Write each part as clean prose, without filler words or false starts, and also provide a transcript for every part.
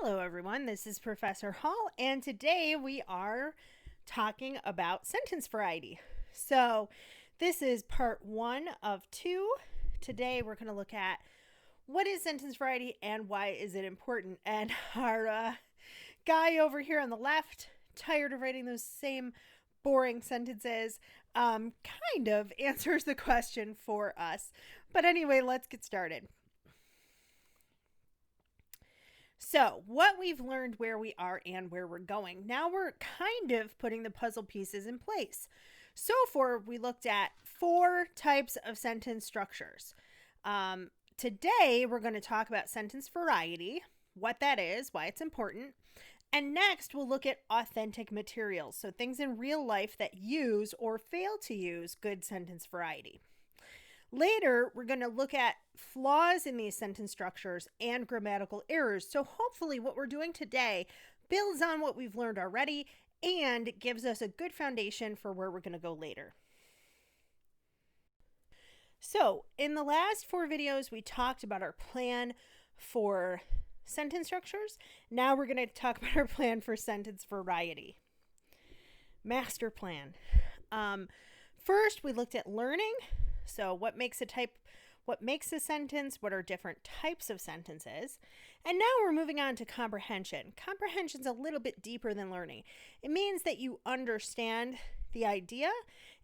Hello everyone, this is Professor Hall, and today we are talking about sentence variety. So this is part 1 of 2. Today we're going to look at what is sentence variety and why is it important. And our guy over here on the left, tired of writing those same boring sentences, kind of answers the question for us. But anyway, let's get started. So, what we've learned, where we are, and where we're going. Now we're kind of putting the puzzle pieces in place. So far, we looked at 4 types of sentence structures. Today, we're going to talk about sentence variety, what that is, why it's important. And next, we'll look at authentic materials, so things in real life that use or fail to use good sentence variety. Later, we're going to look at flaws in these sentence structures and grammatical errors. So hopefully what we're doing today builds on what we've learned already and gives us a good foundation for where we're going to go later. So in the last 4 videos, we talked about our plan for sentence structures. Now we're going to talk about our plan for sentence variety. Master plan. First, we looked at learning. So what makes a sentence? What are different types of sentences? And now we're moving on to comprehension. Comprehension's a little bit deeper than learning. It means that you understand the idea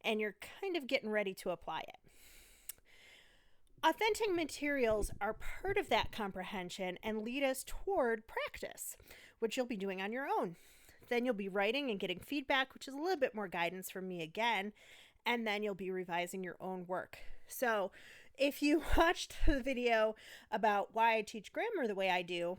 and you're kind of getting ready to apply it. Authentic materials are part of that comprehension and lead us toward practice, which you'll be doing on your own. Then you'll be writing and getting feedback, which is a little bit more guidance from me again. And then you'll be revising your own work. So if you watched the video about why I teach grammar the way I do,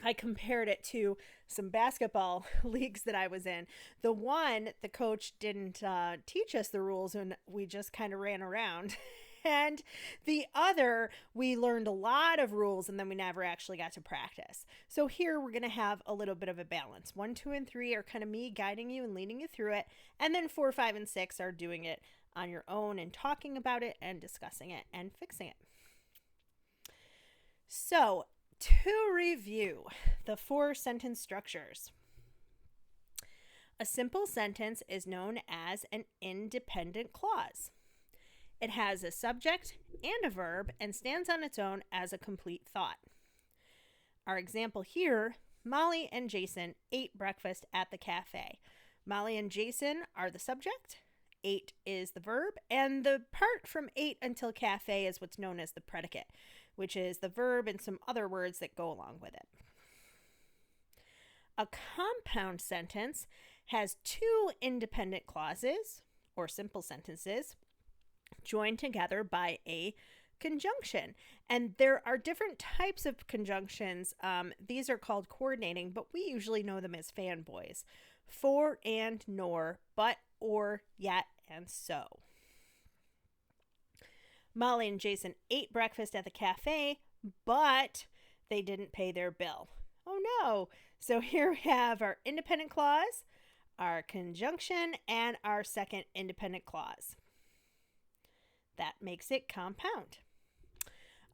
I compared it to some basketball leagues that I was in. The coach didn't teach us the rules and we just kind of ran around. And the other, we learned a lot of rules and then we never actually got to practice. So here we're going to have a little bit of a balance. 1, 2, and 3 are kind of me guiding you and leading you through it. And then 4, 5, and 6 are doing it on your own and talking about it and discussing it and fixing it. So to review the 4 sentence structures. A simple sentence is known as an independent clause. It has a subject and a verb and stands on its own as a complete thought. Our example here, Molly and Jason ate breakfast at the cafe. Molly and Jason are the subject, ate is the verb, and the part from ate until cafe is what's known as the predicate, which is the verb and some other words that go along with it. A compound sentence has 2 independent clauses, or simple sentences, joined together by a conjunction. And there are different types of conjunctions. These are called coordinating, but we usually know them as fanboys. For and nor, but, or, yet, and so. Molly and Jason ate breakfast at the cafe, but they didn't pay their bill. Oh no. So here we have our independent clause, our conjunction, and our second independent clause. That makes it compound.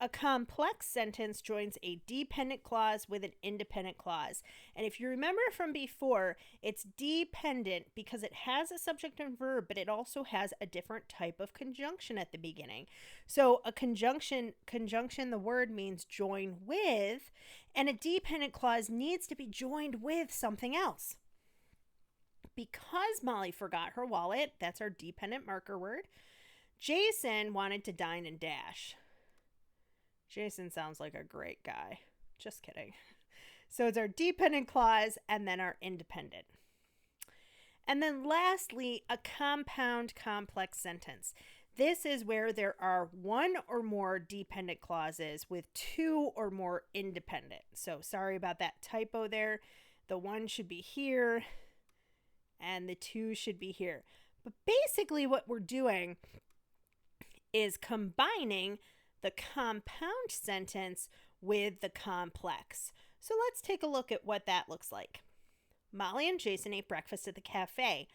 A complex sentence joins a dependent clause with an independent clause. And if you remember from before, it's dependent because it has a subject and verb, but it also has a different type of conjunction at the beginning. So a conjunction, the word means join with, and a dependent clause needs to be joined with something else. Because Molly forgot her wallet, that's our dependent marker word, Jason wanted to dine and dash. Jason sounds like a great guy. Just kidding. So it's our dependent clause and then our independent. And then lastly, a compound complex sentence. This is where there are 1 or more dependent clauses with 2 or more independent. So sorry about that typo there. The 1 should be here and the 2 should be here. But basically what we're doing is combining the compound sentence with the complex. So let's take a look at what that looks like. Molly and Jason ate breakfast at the cafe,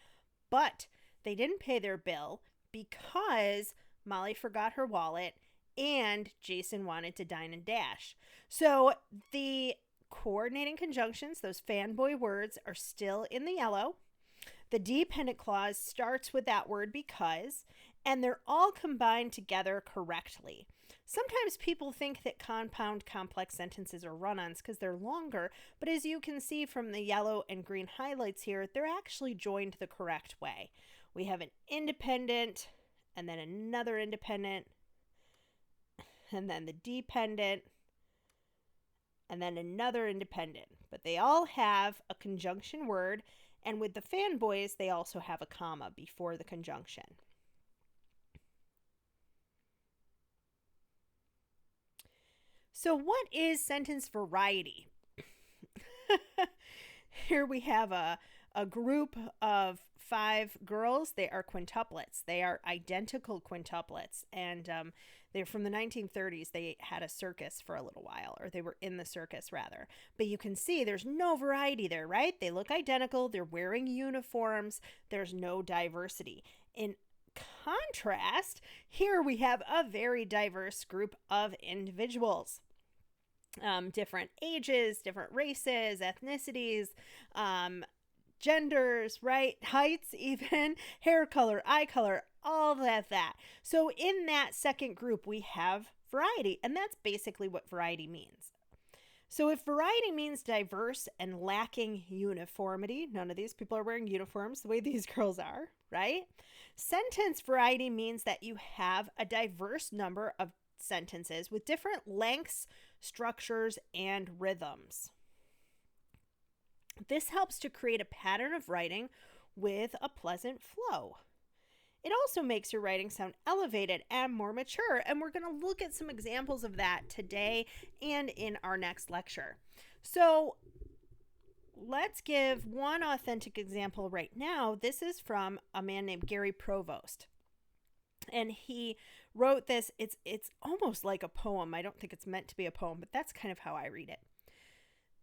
but they didn't pay their bill because Molly forgot her wallet and Jason wanted to dine and dash. So the coordinating conjunctions, those fanboy words, are still in the yellow. The dependent clause starts with that word because, and they're all combined together correctly. Sometimes people think that compound complex sentences are run-ons because they're longer, but as you can see from the yellow and green highlights here, they're actually joined the correct way. We have an independent, and then another independent, and then the dependent, and then another independent. But they all have a conjunction word, and with the fanboys, they also have a comma before the conjunction. So what is sentence variety? Here we have a group of 5 girls. They are quintuplets. They are identical quintuplets. And they're from the 1930s. They had a circus for a little while, or they were in the circus rather. But you can see there's no variety there, right? They look identical. They're wearing uniforms. There's no diversity. In contrast, here we have a very diverse group of individuals. Different ages, different races, ethnicities, genders, right? Heights, even hair color, eye color, all that. So in that second group, we have variety, and that's basically what variety means. So if variety means diverse and lacking uniformity, none of these people are wearing uniforms the way these girls are, right? Sentence variety means that you have a diverse number of sentences with different lengths, structures, and rhythms. This helps to create a pattern of writing with a pleasant flow. It also makes your writing sound elevated and more mature, and we're going to look at some examples of that today and in our next lecture. So let's give one authentic example right now. This is from a man named Gary Provost. And he wrote this. It's almost like a poem. I don't think it's meant to be a poem, but that's kind of how I read it.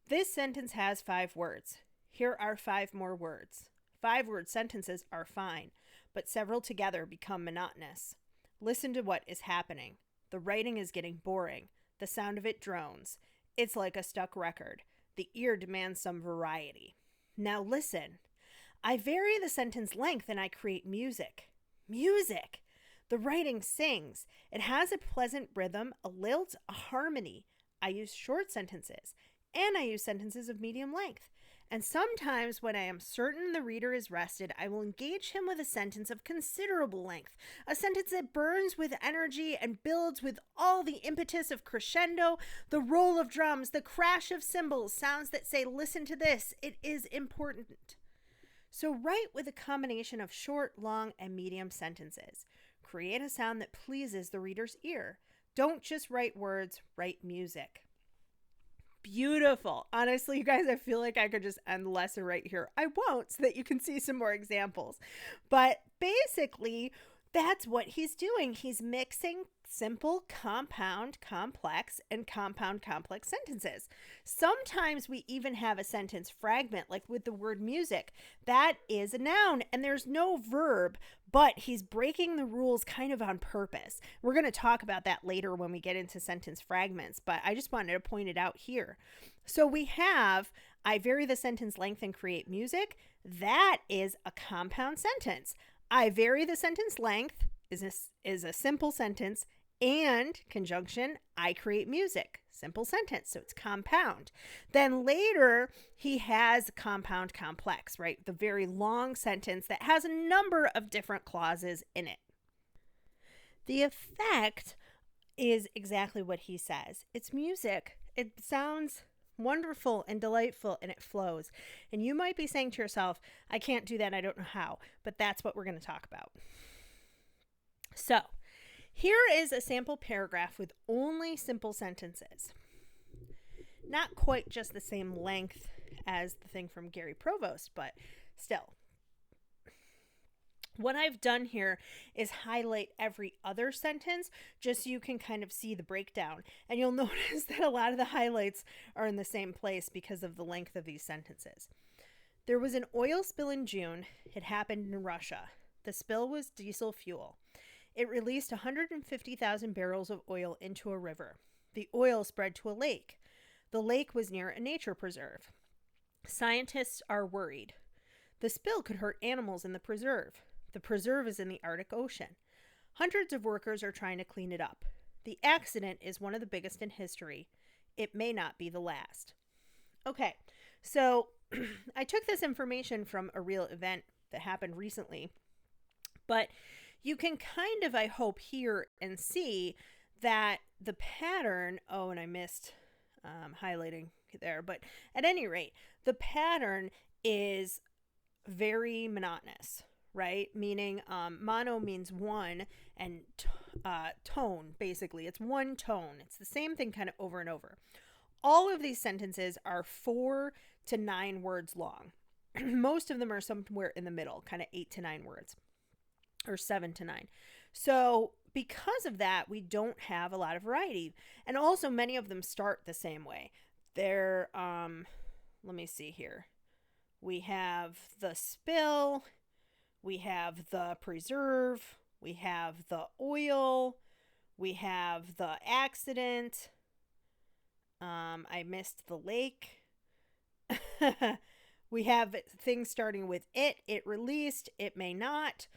This sentence has 5 words. Here are 5 more words. 5-word sentences are fine, but several together become monotonous. Listen to what is happening. The writing is getting boring. The sound of it drones. It's like a stuck record. The ear demands some variety. Now listen. I vary the sentence length and I create music. Music! The writing sings. It has a pleasant rhythm, a lilt, a harmony. I use short sentences, and I use sentences of medium length. And sometimes when I am certain the reader is rested, I will engage him with a sentence of considerable length, a sentence that burns with energy and builds with all the impetus of crescendo, the roll of drums, the crash of cymbals, sounds that say, listen to this, it is important. So write with a combination of short, long, and medium sentences. Create a sound that pleases the reader's ear. Don't just write words, write music. Beautiful. Honestly, you guys, I feel like I could just end the lesson right here. I won't, so that you can see some more examples. But basically, that's what he's doing. He's mixing simple, compound, complex, and compound, complex sentences. Sometimes we even have a sentence fragment, like with the word music. That is a noun, and there's no verb, but he's breaking the rules kind of on purpose. We're going to talk about that later when we get into sentence fragments, but I just wanted to point it out here. So we have, I vary the sentence length and create music. That is a compound sentence. I vary the sentence length is a simple sentence, and conjunction, I create music. Simple sentence, so it's compound. Then later, he has compound complex, right? The very long sentence that has a number of different clauses in it. The effect is exactly what he says. It's music. It sounds wonderful and delightful, and it flows. And you might be saying to yourself, I can't do that, I don't know how, but that's what we're going to talk about. So, here is a sample paragraph with only simple sentences. Not quite just the same length as the thing from Gary Provost, but still. What I've done here is highlight every other sentence just so you can kind of see the breakdown. And you'll notice that a lot of the highlights are in the same place because of the length of these sentences. There was an oil spill in June. It happened in Russia. The spill was diesel fuel. It released 150,000 barrels of oil into a river. The oil spread to a lake. The lake was near a nature preserve. Scientists are worried. The spill could hurt animals in the preserve. The preserve is in the Arctic Ocean. Hundreds of workers are trying to clean it up. The accident is one of the biggest in history. It may not be the last. Okay, so I took this information from a real event that happened recently, but you can kind of, I hope, hear and see that the pattern, and I missed highlighting there, but at any rate, the pattern is very monotonous, right? Meaning mono means one, and tone, basically. It's one tone. It's the same thing kind of over and over. All of these sentences are 4 to 9 words long. Most of them are somewhere in the middle, kind of 8 to 9 words, or 7 to 9. So because of that, we don't have a lot of variety. And also many of them start the same way. They're, let me see here. We have the spill, we have the preserve, we have the oil, we have the accident. I missed the lake. We have things starting with it released, it may not,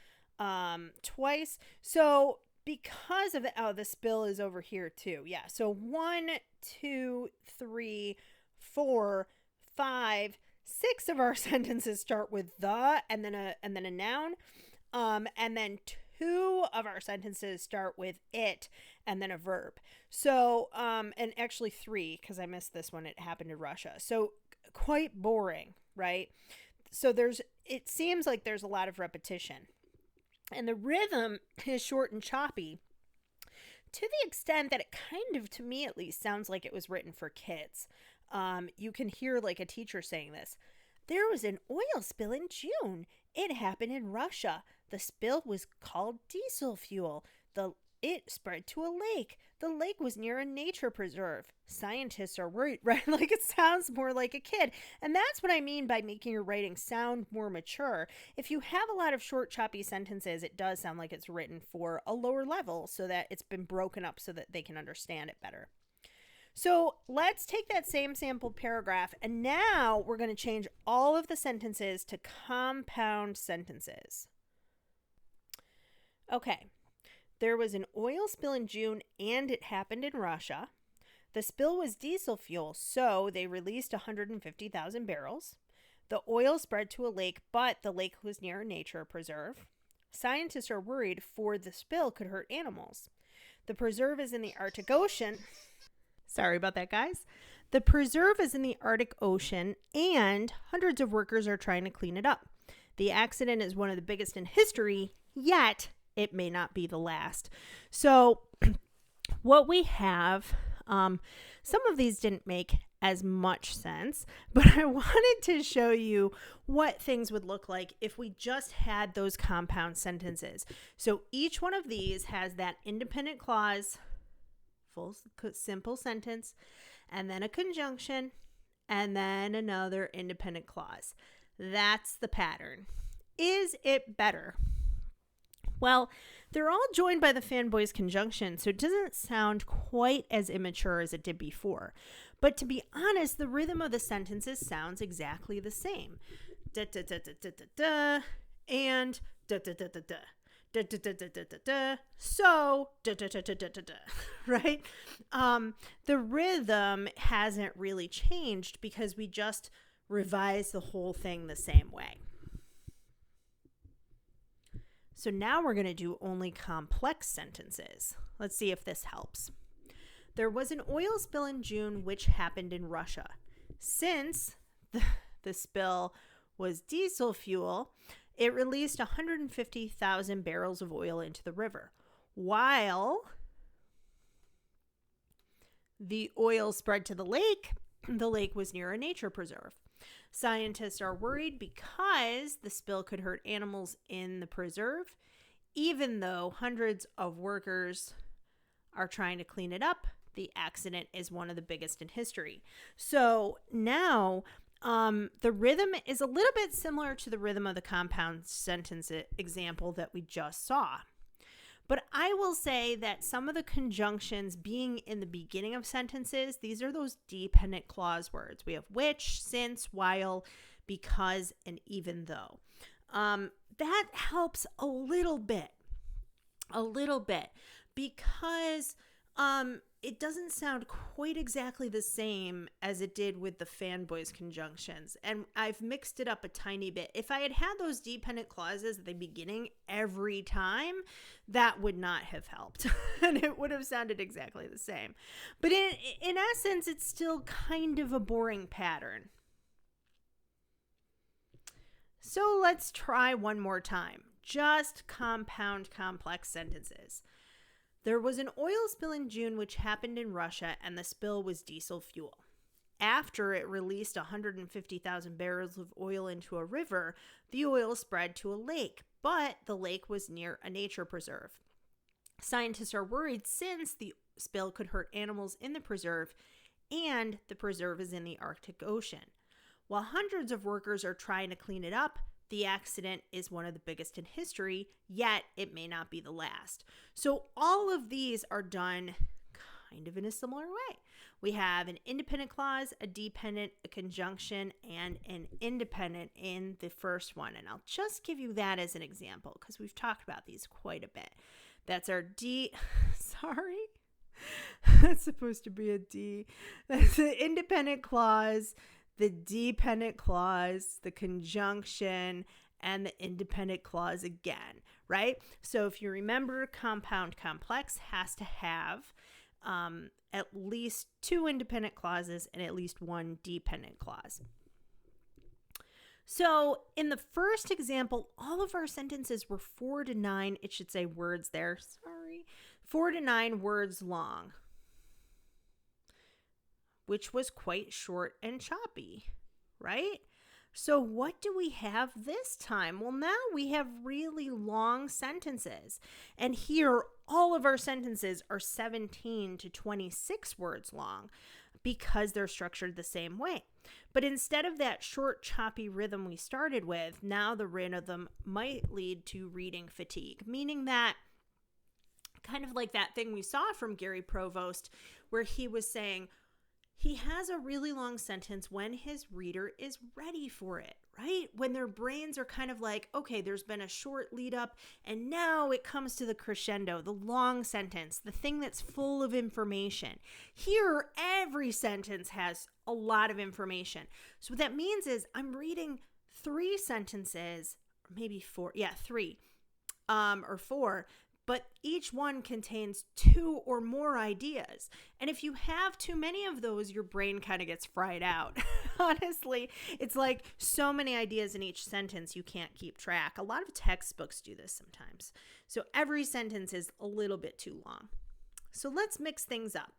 twice. So because of the spill is over here too. Yeah. So 1, 2, 3, 4, 5, 6 of our sentences start with the and then a noun. And then 2 of our sentences start with it and then a verb. So, and actually 3, because I missed this one. It happened in Russia. So quite boring, right? So it seems like there's a lot of repetition. And the rhythm is short and choppy to the extent that it kind of, to me at least, sounds like it was written for kids. You can hear like a teacher saying this. There was an oil spill in June. It happened in Russia. The spill was called diesel fuel. It spread to a lake. The lake was near a nature preserve. Scientists are worried, right? Like it sounds more like a kid. And that's what I mean by making your writing sound more mature. If you have a lot of short, choppy sentences, it does sound like it's written for a lower level so that it's been broken up so that they can understand it better. So let's take that same sampled paragraph, and now we're going to change all of the sentences to compound sentences. Okay. There was an oil spill in June, and it happened in Russia. The spill was diesel fuel, so they released 150,000 barrels. The oil spread to a lake, but the lake was near a nature preserve. Scientists are worried for the spill could hurt animals. The preserve is in the Arctic Ocean. Sorry about that, guys. The preserve is in the Arctic Ocean, and hundreds of workers are trying to clean it up. The accident is one of the biggest in history, yet it may not be the last. So what we have, some of these didn't make as much sense, but I wanted to show you what things would look like if we just had those compound sentences. So each one of these has that independent clause, full simple sentence, and then a conjunction, and then another independent clause. That's the pattern. Is it better? Well, they're all joined by the fanboys conjunction, so it doesn't sound quite as immature as it did before. But to be honest, the rhythm of the sentences sounds exactly the same. Da da da da da da da, and da da da da da. Da, da, da, da, da, da, da. So da, da, da, da, da, da, da, right? The rhythm hasn't really changed because we just revised the whole thing the same way. So now we're going to do only complex sentences. Let's see if this helps. There was an oil spill in June which happened in Russia. Since the spill was diesel fuel, it released 150,000 barrels of oil into the river. While the oil spread to the lake was near a nature preserve. Scientists are worried because the spill could hurt animals in the preserve, even though hundreds of workers are trying to clean it up. The accident is one of the biggest in history. So now the rhythm is a little bit similar to the rhythm of the compound sentence example that we just saw. But I will say that some of the conjunctions being in the beginning of sentences, these are those dependent clause words. We have which, since, while, because, and even though. That helps a little bit, because it doesn't sound quite exactly the same as it did with the fanboys conjunctions. And I've mixed it up a tiny bit. If I had had those dependent clauses at the beginning every time, that would not have helped. And it would have sounded exactly the same. But in essence, it's still kind of a boring pattern. So let's try one more time. Just compound complex sentences. There was an oil spill in June which happened in Russia, and the spill was diesel fuel. After it released 150,000 barrels of oil into a river, the oil spread to a lake, but the lake was near a nature preserve. Scientists are worried since the spill could hurt animals in the preserve, and the preserve is in the Arctic Ocean. While hundreds of workers are trying to clean it up, the accident is one of the biggest in history, yet it may not be the last. So all of these are done kind of in a similar way. We have an independent clause, a dependent, a conjunction, and an independent in the first one. And I'll just give you that as an example because we've talked about these quite a bit. That's our sorry. That's supposed to be a D. That's the independent clause, the dependent clause, the conjunction, and the independent clause again, right? So if you remember, compound complex has to have at least 2 independent clauses and at least 1 dependent clause. So in the first example, all of our sentences were 4 to 9, it should say words there, 4 to 9 words long, which was quite short and choppy, right? So what do we have this time? Well, now we have really long sentences. And here, all of our sentences are 17 to 26 words long because they're structured the same way. But instead of that short, choppy rhythm we started with, now the rhythm might lead to reading fatigue, meaning that kind of like that thing we saw from Gary Provost where he was saying, he has a really long sentence when his reader is ready for it, right? When their brains are kind of like, okay, there's been a short lead up and now it comes to the crescendo, the long sentence, the thing that's full of information. Here, every sentence has a lot of information. So what that means is I'm reading 3 sentences, or maybe 4, 3, or 4, but each one contains 2 or more ideas. And if you have too many of those, your brain kind of gets fried out. Honestly, it's like so many ideas in each sentence, you can't keep track. A lot of textbooks do this sometimes. So every sentence is a little bit too long. So let's mix things up.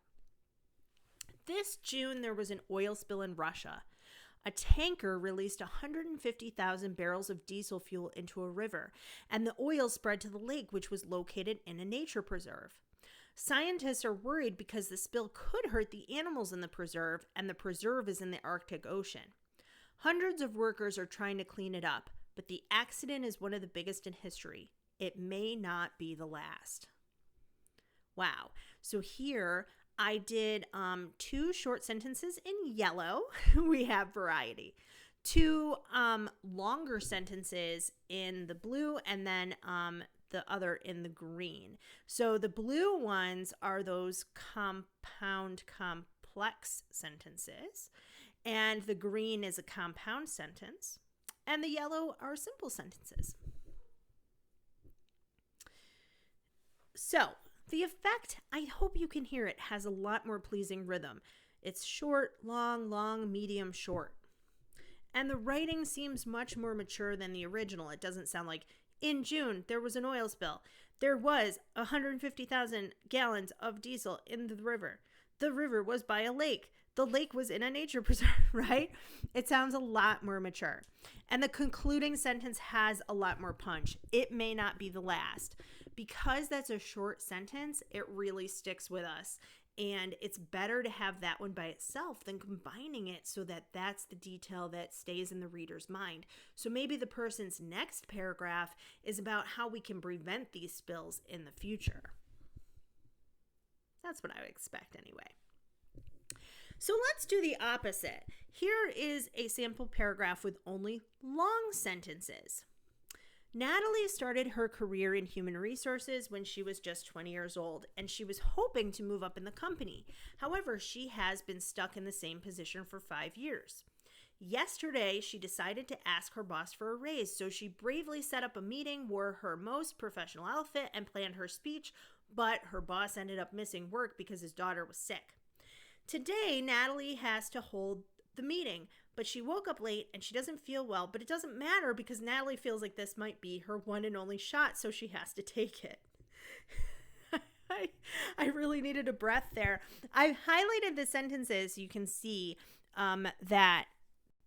This June, there was an oil spill in Russia. A tanker released 150,000 barrels of diesel fuel into a river, and the oil spread to the lake, which was located in a nature preserve. Scientists are worried because the spill could hurt the animals in the preserve, and the preserve is in the Arctic Ocean. Hundreds of workers are trying to clean it up, but the accident is one of the biggest in history. It may not be the last. Wow. So here I did 2 short sentences in yellow. We have variety. 2 longer sentences in the blue, and then the other in the green. So the blue ones are those compound complex sentences, and the green is a compound sentence, and the yellow are simple sentences. So the effect, I hope you can hear it, has a lot more pleasing rhythm. It's short, long, long, medium, short. And the writing seems much more mature than the original. It doesn't sound like, in June, there was an oil spill. There was 150,000 gallons of diesel in the river. The river was by a lake. The lake was in a nature preserve, right? It sounds a lot more mature. And the concluding sentence has a lot more punch. It may not be the last. Because that's a short sentence, it really sticks with us. And it's better to have that one by itself than combining it so that that's the detail that stays in the reader's mind. So maybe the person's next paragraph is about how we can prevent these spills in the future. That's what I would expect anyway. So let's do the opposite. Here is a sample paragraph with only long sentences. Natalie started her career in human resources when she was just 20 years old, and she was hoping to move up in the company. However, she has been stuck in the same position for 5 years. Yesterday, she decided to ask her boss for a raise, so she bravely set up a meeting, wore her most professional outfit, and planned her speech, but her boss ended up missing work because his daughter was sick. Today, Natalie has to hold the meeting, but she woke up late and she doesn't feel well, but it doesn't matter because Natalie feels like this might be her one and only shot, so she has to take it. I really needed a breath there. I've highlighted the sentences. You can see that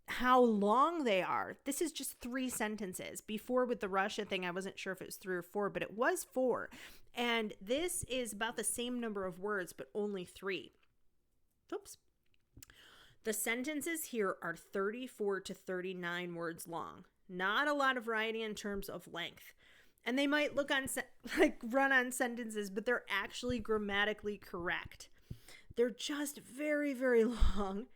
how long they are. This is just 3 sentences. Before with the Russia thing, I wasn't sure if it was 3 or 4, but it was 4. And this is about the same number of words, but only 3. Oops. The sentences here are 34 to 39 words long. Not a lot of variety in terms of length. And they might look on like run-on sentences, but they're actually grammatically correct. They're just very, very long.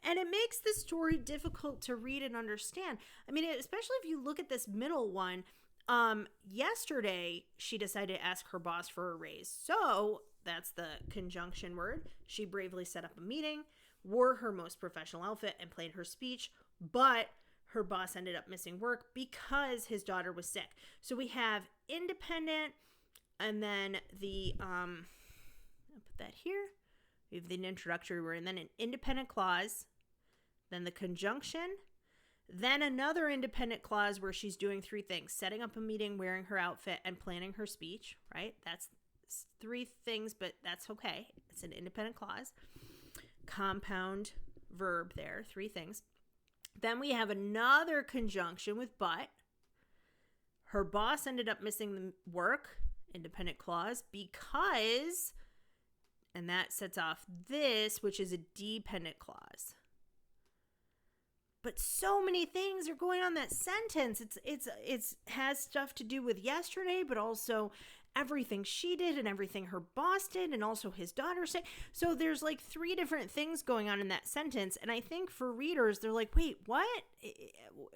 And it makes the story difficult to read and understand. I mean, especially if you look at this middle one. Yesterday, she decided to ask her boss for a raise. So that's the conjunction word. She bravely set up a meeting, wore her most professional outfit, and planned her speech, but her boss ended up missing work because his daughter was sick. So we have independent, and then the, I'll put that here. We have the introductory word, and then an independent clause, then the conjunction, then another independent clause where she's doing 3 things: setting up a meeting, wearing her outfit, and planning her speech, right? That's 3 things, but that's okay. It's an independent clause. Compound verb there, 3 things. Then we have another conjunction with but. Her boss ended up missing the work, independent clause, because, and that sets off this, which is a dependent clause. But so many things are going on in that sentence. It's has stuff to do with yesterday, but also everything she did and everything her boss did, and also his daughter said. So there's like 3 different things going on in that sentence. And I think for readers, they're like, wait, what?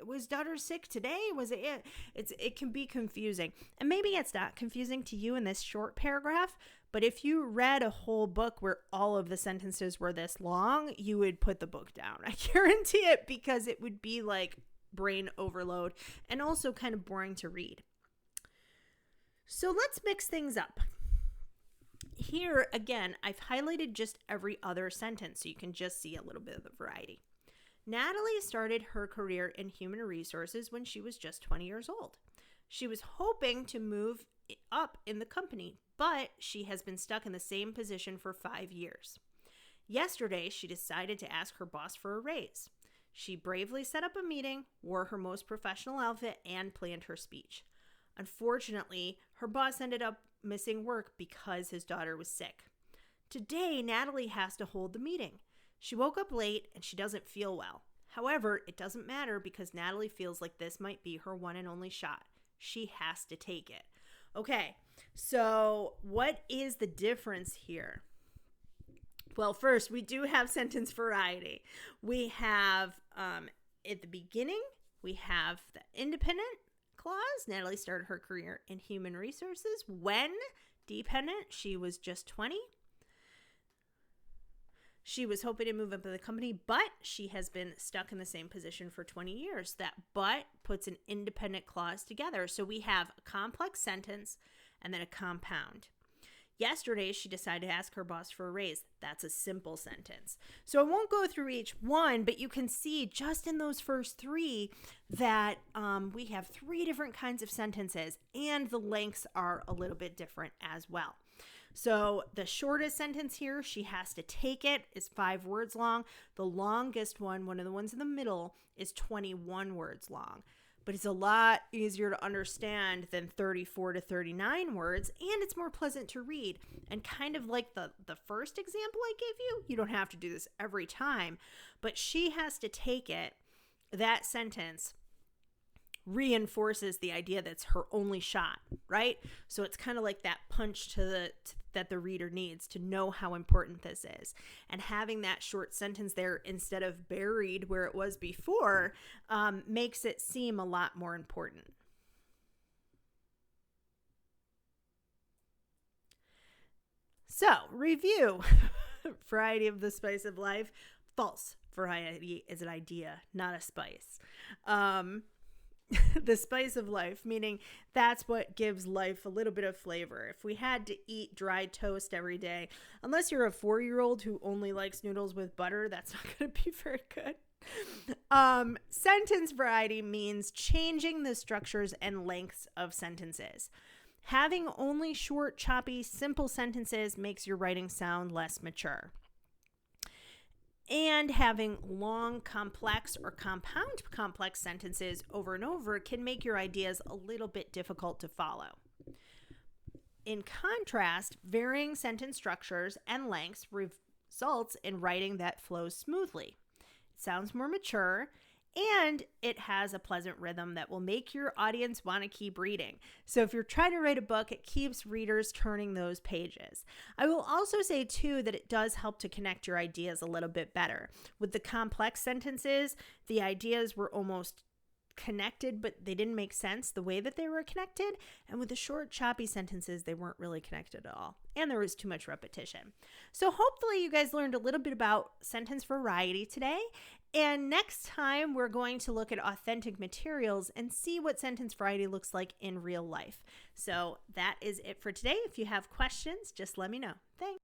Was daughter sick today? Was it? It can be confusing. And maybe it's not confusing to you in this short paragraph, but if you read a whole book where all of the sentences were this long, you would put the book down. I guarantee it, because it would be like brain overload and also kind of boring to read. So let's mix things up. Here, again, I've highlighted just every other sentence so you can just see a little bit of the variety. Natalie started her career in human resources when she was just 20 years old. She was hoping to move up in the company, but she has been stuck in the same position for 5 years. Yesterday, she decided to ask her boss for a raise. She bravely set up a meeting, wore her most professional outfit, and planned her speech. Unfortunately, her boss ended up missing work because his daughter was sick. Today, Natalie has to hold the meeting. She woke up late and she doesn't feel well. However, it doesn't matter because Natalie feels like this might be her one and only shot. She has to take it. Okay, so what is the difference here? Well, first, we do have sentence variety. We have, at the beginning, we have the independent clause. Natalie started her career in human resources when dependent. She was just 20. She was hoping to move up in the company, but she has been stuck in the same position for 20 years. That but puts an independent clause together. So we have a complex sentence and then a compound. Yesterday, she decided to ask her boss for a raise. That's a simple sentence. So I won't go through each one, but you can see just in those first 3 that we have 3 different kinds of sentences, and the lengths are a little bit different as well. So the shortest sentence here, she has to take it, is 5 words long. The longest one of the ones in the middle, is 21 words long. but it's a lot easier to understand than 34 to 39 words, and it's more pleasant to read. And kind of like the first example I gave you, you don't have to do this every time, but she has to take it, that sentence reinforces the idea that's her only shot, right? So it's kind of like that punch that the reader needs to know how important this is. And having that short sentence there instead of buried where it was before makes it seem a lot more important. So, review. Variety of the spice of life. False. Variety is an idea, not a spice. The spice of life, meaning that's what gives life a little bit of flavor. If we had to eat dry toast every day, unless you're a 4-year-old who only likes noodles with butter, that's not going to be very good. Sentence variety means changing the structures and lengths of sentences. Having only short, choppy, simple sentences makes your writing sound less mature. And having long, complex, or compound complex sentences over and over can make your ideas a little bit difficult to follow. In contrast, varying sentence structures and lengths results in writing that flows smoothly. It sounds more mature, and it has a pleasant rhythm that will make your audience want to keep reading. So if you're trying to write a book, it keeps readers turning those pages. I will also say, too, that it does help to connect your ideas a little bit better. With the complex sentences, the ideas were almost connected, but they didn't make sense the way that they were connected. And with the short, choppy sentences, they weren't really connected at all. And there was too much repetition. So hopefully you guys learned a little bit about sentence variety today. And next time, we're going to look at authentic materials and see what sentence variety looks like in real life. So that is it for today. If you have questions, just let me know. Thanks.